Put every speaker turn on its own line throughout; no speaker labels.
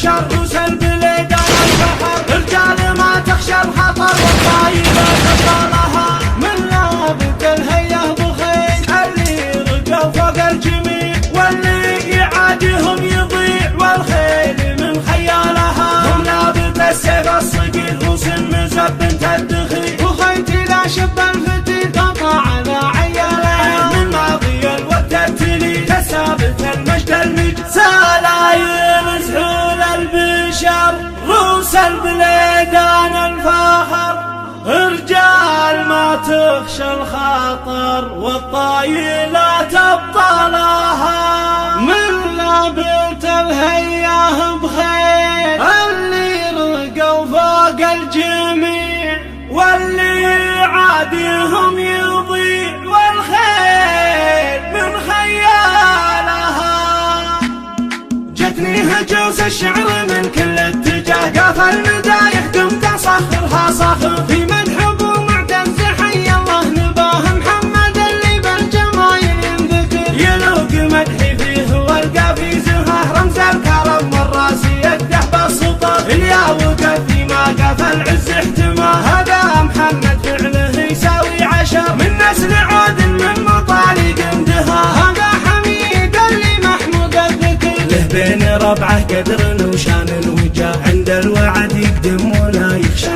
البشر وسلب اليدان الفخر، رجال ما تخشى الخطر والطايلة تبطلها، من لابد الهيئة بخيل اللي رقوا فوق الجميع واللي يعاديهم يضيع والخيل من خيالها، هم لابد السيف الصقيل وسن مزب تدخي وخيتي لا شب الفتيل قطع على عياله، من ماضي الوقت التلي تثابت المجد المجد سلايم سحول البشر روس البليدان الفاخر، رجال ما تخشى الخطر والطايلة تبطلها، من لابد الهيئة بخير اللي رقوا فوق الجميع واللي عاديهم يضيع والخيل من خيالها. جتني هجوس الشعر من كل اتجاه قاف المدايح قمت اصخرها صخر في مدح ابو معتز حي الله نباه محمد اللي بالجمايل ينذكر، يلوق مدحي فيه والقى في زهاه رمز الكرم والراسي يقدح بالسطر، اليا وقف في ما قف العز احتماه، هذا محمد فعله يساوي عشر من نسل عود من مطالق اندها، هذا حميد اللي محمود الذكر له بين ربعه قدر وشان وجاه عند الوعد يقدم ولا يخشى،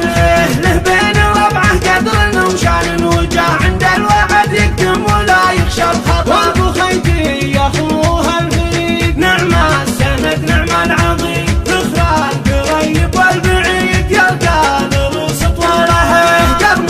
له بين ربعه قدر وشان وجاه عند الوعد يقدم ولا يخشى الخطر، وابو خيتي يا اخوها الفريد نعم السند نعم العظيم، ذخر القريب والبعيد يلقى الوسط وله قرم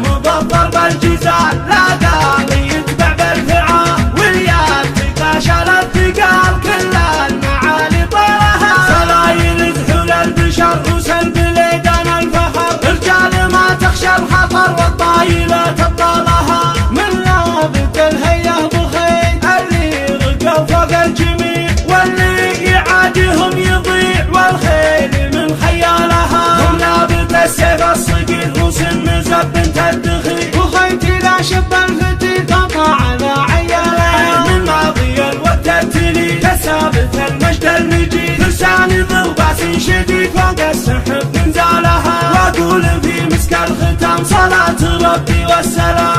مضبر بالجزال، لا قال يتبع بالفعال والياد تقاشر الثقال كل المعالي طالها، سلايل زحول البشر وسلب اليدان الفخر، رجال ما تخشى الخطر والطايلة تبطلها، من لابد الهيئة بخيل اللي رقوا فوق الجميع واللي يعاديهم يضيع والخيل من خيالها، هم لابد السيف الصقيل وسن مزب تدخي وخيتي لا شب الفتيل قطع على عياله، من ماضي الوقت التلي تثابت المجد المجيد، لساني ضربات شديد فوق السحب من زالها، واقول في مسك الختام صلاة ربي والسلام.